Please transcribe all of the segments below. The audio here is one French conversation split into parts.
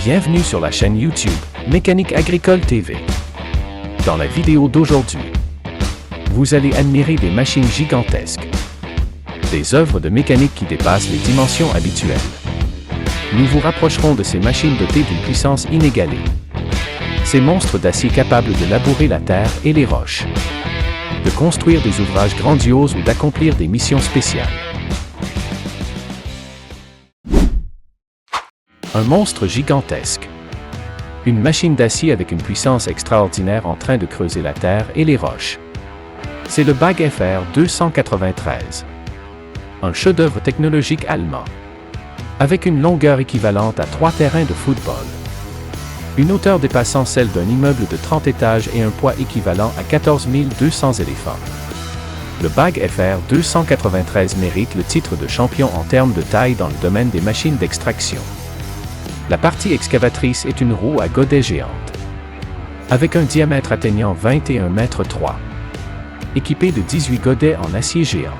Bienvenue sur la chaîne YouTube Mécanique Agricole TV. Dans la vidéo d'aujourd'hui, vous allez admirer des machines gigantesques, des œuvres de mécanique qui dépassent les dimensions habituelles. Nous vous rapprocherons de ces machines dotées d'une puissance inégalée. Ces monstres d'acier capables de labourer la terre et les roches, de construire des ouvrages grandioses ou d'accomplir des missions spéciales. Un monstre gigantesque. Une machine d'acier avec une puissance extraordinaire en train de creuser la terre et les roches. C'est le BAG FR 293. Un chef-d'œuvre technologique allemand. Avec une longueur équivalente à 3 terrains de football. Une hauteur dépassant celle d'un immeuble de 30 étages et un poids équivalent à 14 200 éléphants. Le BAG FR 293 mérite le titre de champion en termes de taille dans le domaine des machines d'extraction. La partie excavatrice est une roue à godet géante, avec un diamètre atteignant 21 mètres 3, équipée de 18 godets en acier géant,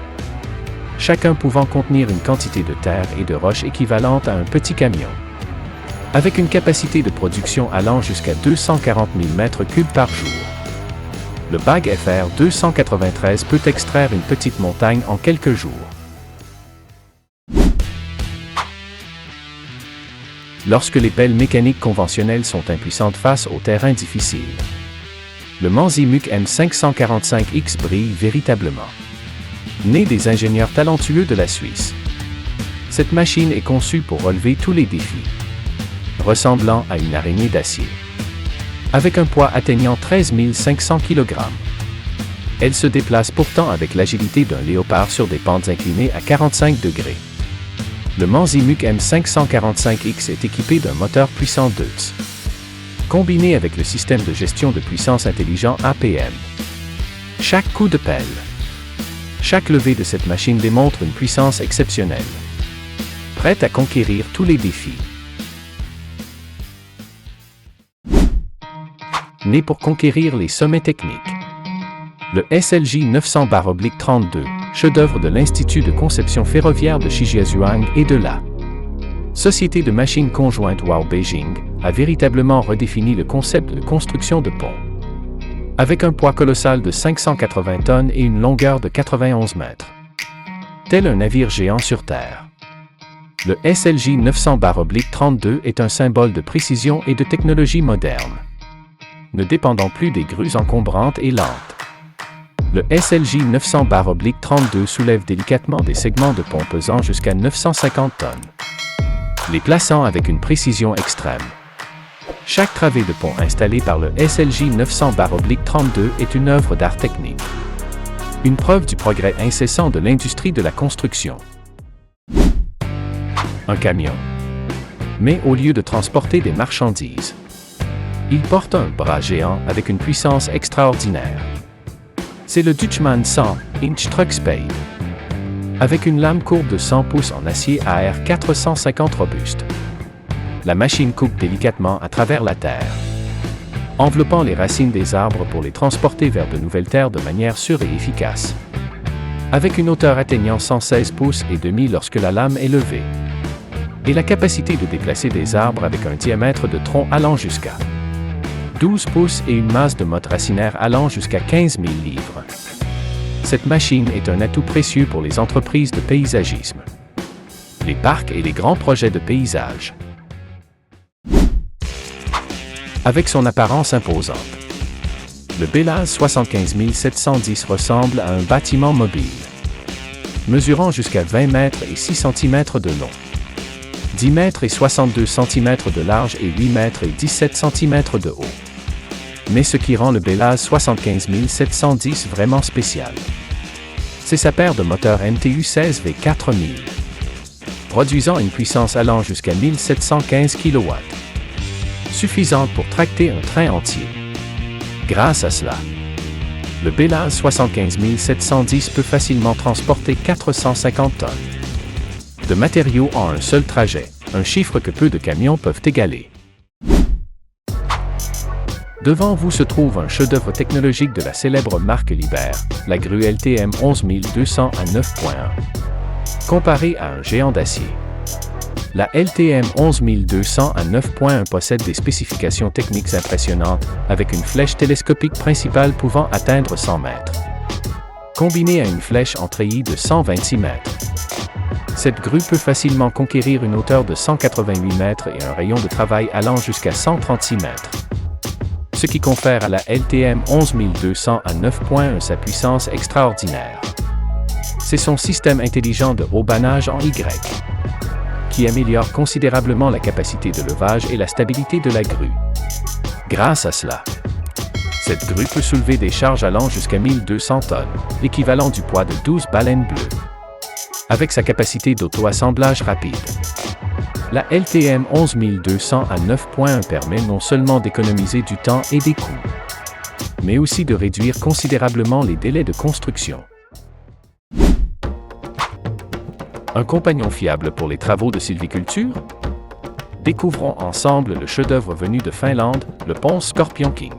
chacun pouvant contenir une quantité de terre et de roches équivalente à un petit camion, avec une capacité de production allant jusqu'à 240 000 mètres cubes par jour. Le BAG FR 293 peut extraire une petite montagne en quelques jours. Lorsque les pelles mécaniques conventionnelles sont impuissantes face aux terrains difficiles, le Manzimuk M545X brille véritablement. Né des ingénieurs talentueux de la Suisse, cette machine est conçue pour relever tous les défis, ressemblant à une araignée d'acier. Avec un poids atteignant 13 500 kg, elle se déplace pourtant avec l'agilité d'un léopard sur des pentes inclinées à 45 degrés. Le Manzimuk M545X est équipé d'un moteur puissant Deutz, combiné avec le système de gestion de puissance intelligent APM. Chaque coup de pelle, chaque levée de cette machine démontre une puissance exceptionnelle, prête à conquérir tous les défis. Né pour conquérir les sommets techniques. Le SLJ 900/32, chef-d'œuvre de l'Institut de conception ferroviaire de Shijiazhuang et de la Société de machines conjointes WOW Beijing, a véritablement redéfini le concept de construction de ponts. Avec un poids colossal de 580 tonnes et une longueur de 91 mètres. Tel un navire géant sur terre. Le SLJ 900/32 est un symbole de précision et de technologie moderne, ne dépendant plus des grues encombrantes et lentes. Le SLJ 900/32 soulève délicatement des segments de pont pesant jusqu'à 950 tonnes, les plaçant avec une précision extrême. Chaque travée de pont installée par le SLJ 900/32 est une œuvre d'art technique, une preuve du progrès incessant de l'industrie de la construction. Un camion. Mais au lieu de transporter des marchandises, il porte un bras géant avec une puissance extraordinaire. C'est le Dutchman 100 Inch Truck Spade, avec une lame courbe de 100 pouces en acier AR 450 robuste. La machine coupe délicatement à travers la terre, enveloppant les racines des arbres pour les transporter vers de nouvelles terres de manière sûre et efficace. Avec une hauteur atteignant 116 pouces et demi lorsque la lame est levée, et la capacité de déplacer des arbres avec un diamètre de tronc allant jusqu'à 12 pouces et une masse de motte racinaire allant jusqu'à 15 000 livres. Cette machine est un atout précieux pour les entreprises de paysagisme, les parcs et les grands projets de paysage. Avec son apparence imposante, le Belaz 75710 ressemble à un bâtiment mobile, mesurant jusqu'à 20 mètres et 6 cm de long, 10 mètres et 62 cm de large et 8 mètres et 17 cm de haut. Mais ce qui rend le Belaz 75710 vraiment spécial, c'est sa paire de moteurs MTU 16 V4000, produisant une puissance allant jusqu'à 1715 kW, suffisante pour tracter un train entier. Grâce à cela, le Belaz 75710 peut facilement transporter 450 tonnes de matériaux en un seul trajet, un chiffre que peu de camions peuvent égaler. Devant vous se trouve un chef-d'œuvre technologique de la célèbre marque Liebherr, la grue LTM 11200 à 9.1. Comparé à un géant d'acier, La LTM 11200 à 9.1 possède des spécifications techniques impressionnantes, avec une flèche télescopique principale pouvant atteindre 100 mètres, combinée à une flèche en treillis de 126 mètres. Cette grue peut facilement conquérir une hauteur de 188 mètres et un rayon de travail allant jusqu'à 136 mètres, ce qui confère à la LTM 11200 à 9.1 sa puissance extraordinaire. C'est son système intelligent de haubanage en Y, qui améliore considérablement la capacité de levage et la stabilité de la grue. Grâce à cela, cette grue peut soulever des charges allant jusqu'à 1200 tonnes, l'équivalent du poids de 12 baleines bleues, avec sa capacité d'auto-assemblage rapide. La LTM 11200 à 9.1 permet non seulement d'économiser du temps et des coûts, mais aussi de réduire considérablement les délais de construction. Un compagnon fiable pour les travaux de sylviculture? Découvrons ensemble le chef-d'œuvre venu de Finlande, le Ponsse Scorpion King.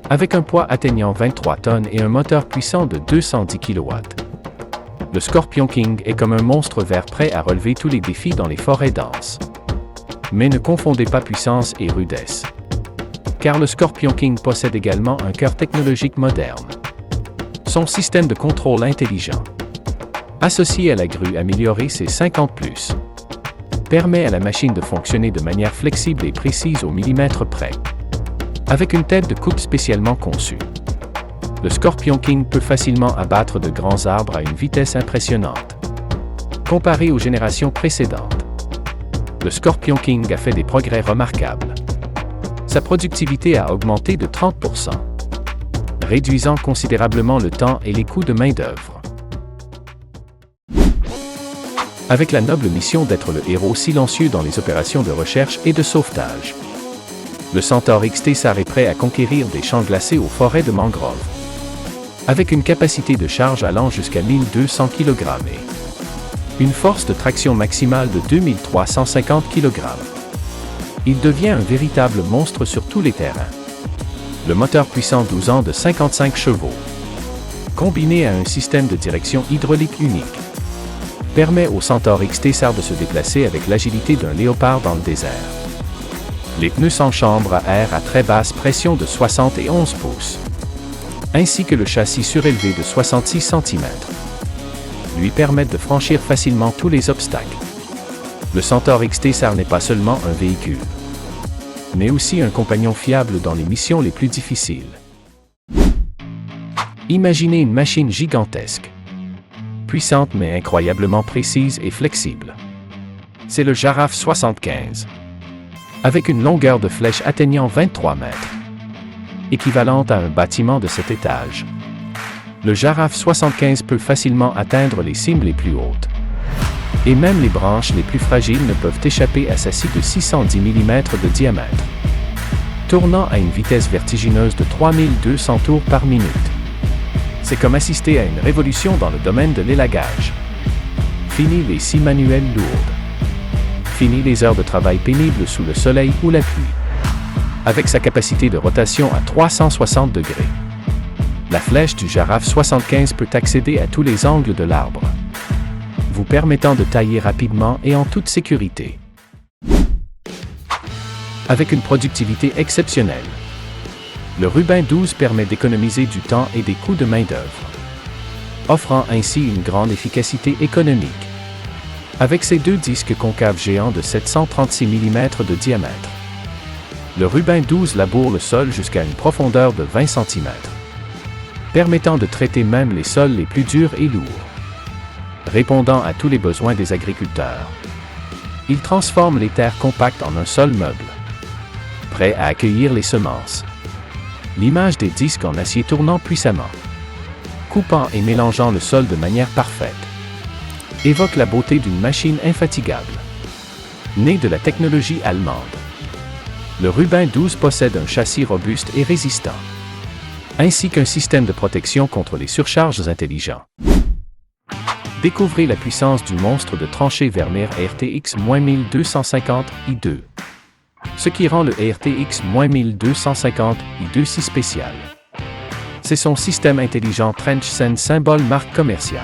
Avec un poids atteignant 23 tonnes et un moteur puissant de 210 kW, le Scorpion King est comme un monstre vert prêt à relever tous les défis dans les forêts denses. Mais ne confondez pas puissance et rudesse, car le Scorpion King possède également un cœur technologique moderne. Son système de contrôle intelligent, associé à la grue améliorée C50+, permet à la machine de fonctionner de manière flexible et précise au millimètre près, avec une tête de coupe spécialement conçue. Le Scorpion King peut facilement abattre de grands arbres à une vitesse impressionnante. Comparé aux générations précédentes, le Scorpion King a fait des progrès remarquables. Sa productivité a augmenté de 30%, réduisant considérablement le temps et les coûts de main-d'œuvre. Avec la noble mission d'être le héros silencieux dans les opérations de recherche et de sauvetage, le Centaur XT-SAR est prêt à conquérir des champs glacés aux forêts de mangroves. Avec une capacité de charge allant jusqu'à 1200 kg et une force de traction maximale de 2350 kg, il devient un véritable monstre sur tous les terrains. Le moteur puissant 12 ans de 55 chevaux, combiné à un système de direction hydraulique unique, permet au Centaur XT-SAR de se déplacer avec l'agilité d'un léopard dans le désert. Les pneus sans chambre à air à très basse pression de 71 pouces, ainsi que le châssis surélevé de 66 cm, lui permettent de franchir facilement tous les obstacles. Le Centaur XT-SAR n'est pas seulement un véhicule, mais aussi un compagnon fiable dans les missions les plus difficiles. Imaginez une machine gigantesque, puissante mais incroyablement précise et flexible. C'est le Jaraf 75, avec une longueur de flèche atteignant 23 mètres, équivalente à un bâtiment de 7 étages. Le Jaraf 75 peut facilement atteindre les cimes les plus hautes, et même les branches les plus fragiles ne peuvent échapper à sa scie de 610 mm de diamètre, tournant à une vitesse vertigineuse de 3200 tours par minute. C'est comme assister à une révolution dans le domaine de l'élagage. Fini les scies manuelles lourdes. Fini les heures de travail pénibles sous le soleil ou la pluie. Avec sa capacité de rotation à 360 degrés, la flèche du Jaraf 75 peut accéder à tous les angles de l'arbre, vous permettant de tailler rapidement et en toute sécurité. Avec une productivité exceptionnelle, le Rubin 12 permet d'économiser du temps et des coûts de main-d'œuvre, offrant ainsi une grande efficacité économique. Avec ses deux disques concaves géants de 736 mm de diamètre, le Rubin 12 laboure le sol jusqu'à une profondeur de 20 cm, permettant de traiter même les sols les plus durs et lourds. Répondant à tous les besoins des agriculteurs, il transforme les terres compactes en un sol meuble, prêt à accueillir les semences. L'image des disques en acier tournant puissamment, coupant et mélangeant le sol de manière parfaite, évoque la beauté d'une machine infatigable, née de la technologie allemande. Le Rubin 12 possède un châssis robuste et résistant, ainsi qu'un système de protection contre les surcharges intelligents. Découvrez la puissance du monstre de tranchée Vermeer RTX-1250 i2, ce qui rend le RTX-1250 i2 si spécial. C'est son système intelligent TrenchSense symbole marque commerciale.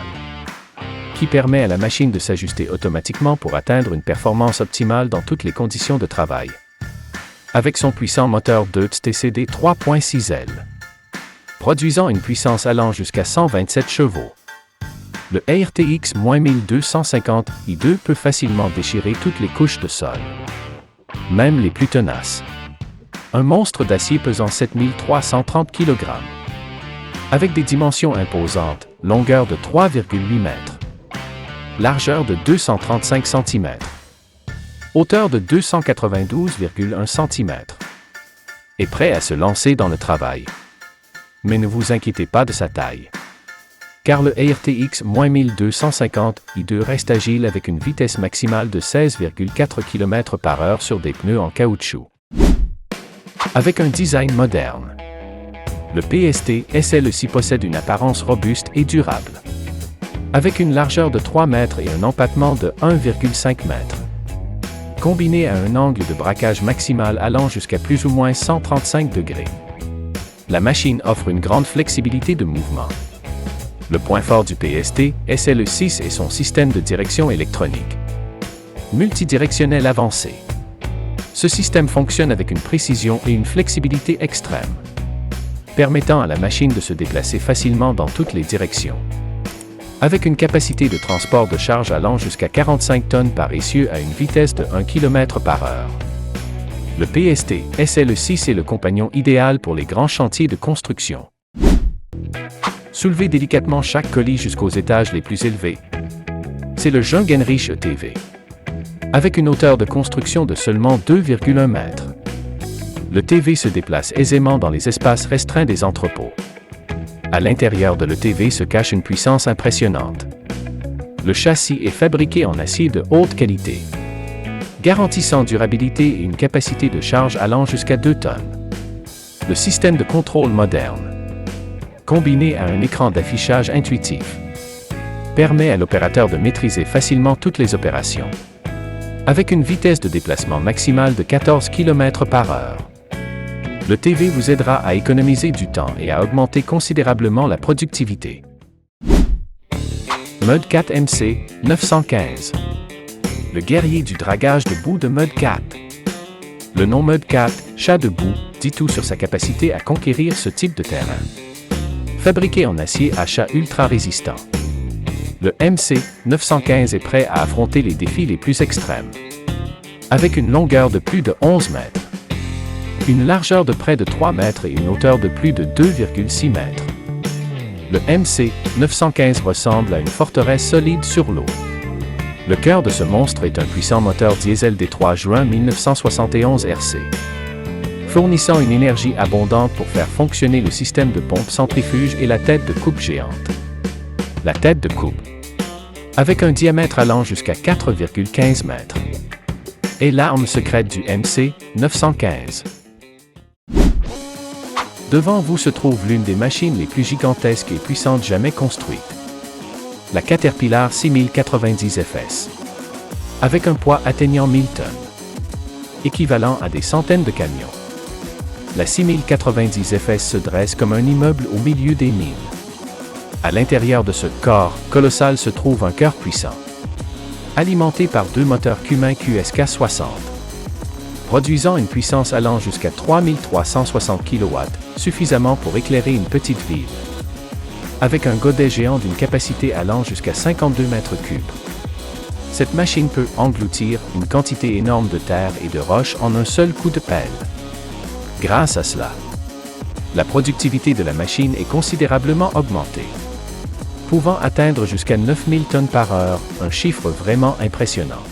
qui permet à la machine de s'ajuster automatiquement pour atteindre une performance optimale dans toutes les conditions de travail. Avec son puissant moteur Deutz TCD 3.6L, produisant une puissance allant jusqu'à 127 chevaux. Le RTX-1250 i2 peut facilement déchirer toutes les couches de sol, même les plus tenaces. Un monstre d'acier pesant 7330 kg. Avec des dimensions imposantes, longueur de 3,8 mètres, largeur de 235 cm, hauteur de 292,1 cm, est prêt à se lancer dans le travail. Mais ne vous inquiétez pas de sa taille, car le RTX-1250 i2 reste agile avec une vitesse maximale de 16,4 km/h sur des pneus en caoutchouc. Avec un design moderne, le PST SL6 possède une apparence robuste et durable. Avec une largeur de 3 mètres et un empattement de 1,5 mètres. Combiné à un angle de braquage maximal allant jusqu'à plus ou moins 135 degrés. La machine offre une grande flexibilité de mouvement. Le point fort du PST SL6 est son système de direction électronique multidirectionnel avancé. Ce système fonctionne avec une précision et une flexibilité extrême, permettant à la machine de se déplacer facilement dans toutes les directions. Avec une capacité de transport de charge allant jusqu'à 45 tonnes par essieu à une vitesse de 1 km/h. Le PST SL6 est le compagnon idéal pour les grands chantiers de construction. Soulevez délicatement chaque colis jusqu'aux étages les plus élevés. C'est le Jungenrich ETV. Avec une hauteur de construction de seulement 2,1 mètres. Le TV se déplace aisément dans les espaces restreints des entrepôts. À l'intérieur de l'ETV se cache une puissance impressionnante. Le châssis est fabriqué en acier de haute qualité, garantissant durabilité et une capacité de charge allant jusqu'à 2 tonnes. Le système de contrôle moderne, combiné à un écran d'affichage intuitif, permet à l'opérateur de maîtriser facilement toutes les opérations. Avec une vitesse de déplacement maximale de 14 km/h. Le TV vous aidera à économiser du temps et à augmenter considérablement la productivité. Mudcat MC 915. Le guerrier du dragage de boue de Mudcat. Le nom Mudcat, chat de boue, dit tout sur sa capacité à conquérir ce type de terrain. Fabriqué en acier à chat ultra résistant. Le MC 915 est prêt à affronter les défis les plus extrêmes. Avec une longueur de plus de 11 mètres, une largeur de près de 3 mètres et une hauteur de plus de 2,6 mètres. Le MC 915 ressemble à une forteresse solide sur l'eau. Le cœur de ce monstre est un puissant moteur diesel des 3 juin 1971 RC, fournissant une énergie abondante pour faire fonctionner le système de pompe centrifuge et la tête de coupe géante. La tête de coupe, avec un diamètre allant jusqu'à 4,15 mètres, est l'arme secrète du MC 915. Devant vous se trouve l'une des machines les plus gigantesques et puissantes jamais construites. La Caterpillar 6090 FS. Avec un poids atteignant 1000 tonnes, équivalent à des centaines de camions. La 6090 FS se dresse comme un immeuble au milieu des mines. À l'intérieur de ce corps colossal se trouve un cœur puissant, alimenté par 2 moteurs Cummins QSK60. Produisant une puissance allant jusqu'à 3360 kW, suffisamment pour éclairer une petite ville. Avec un godet géant d'une capacité allant jusqu'à 52 mètres cubes. Cette machine peut engloutir une quantité énorme de terre et de roches en un seul coup de pelle. Grâce à cela, la productivité de la machine est considérablement augmentée, pouvant atteindre jusqu'à 9000 tonnes par heure, un chiffre vraiment impressionnant.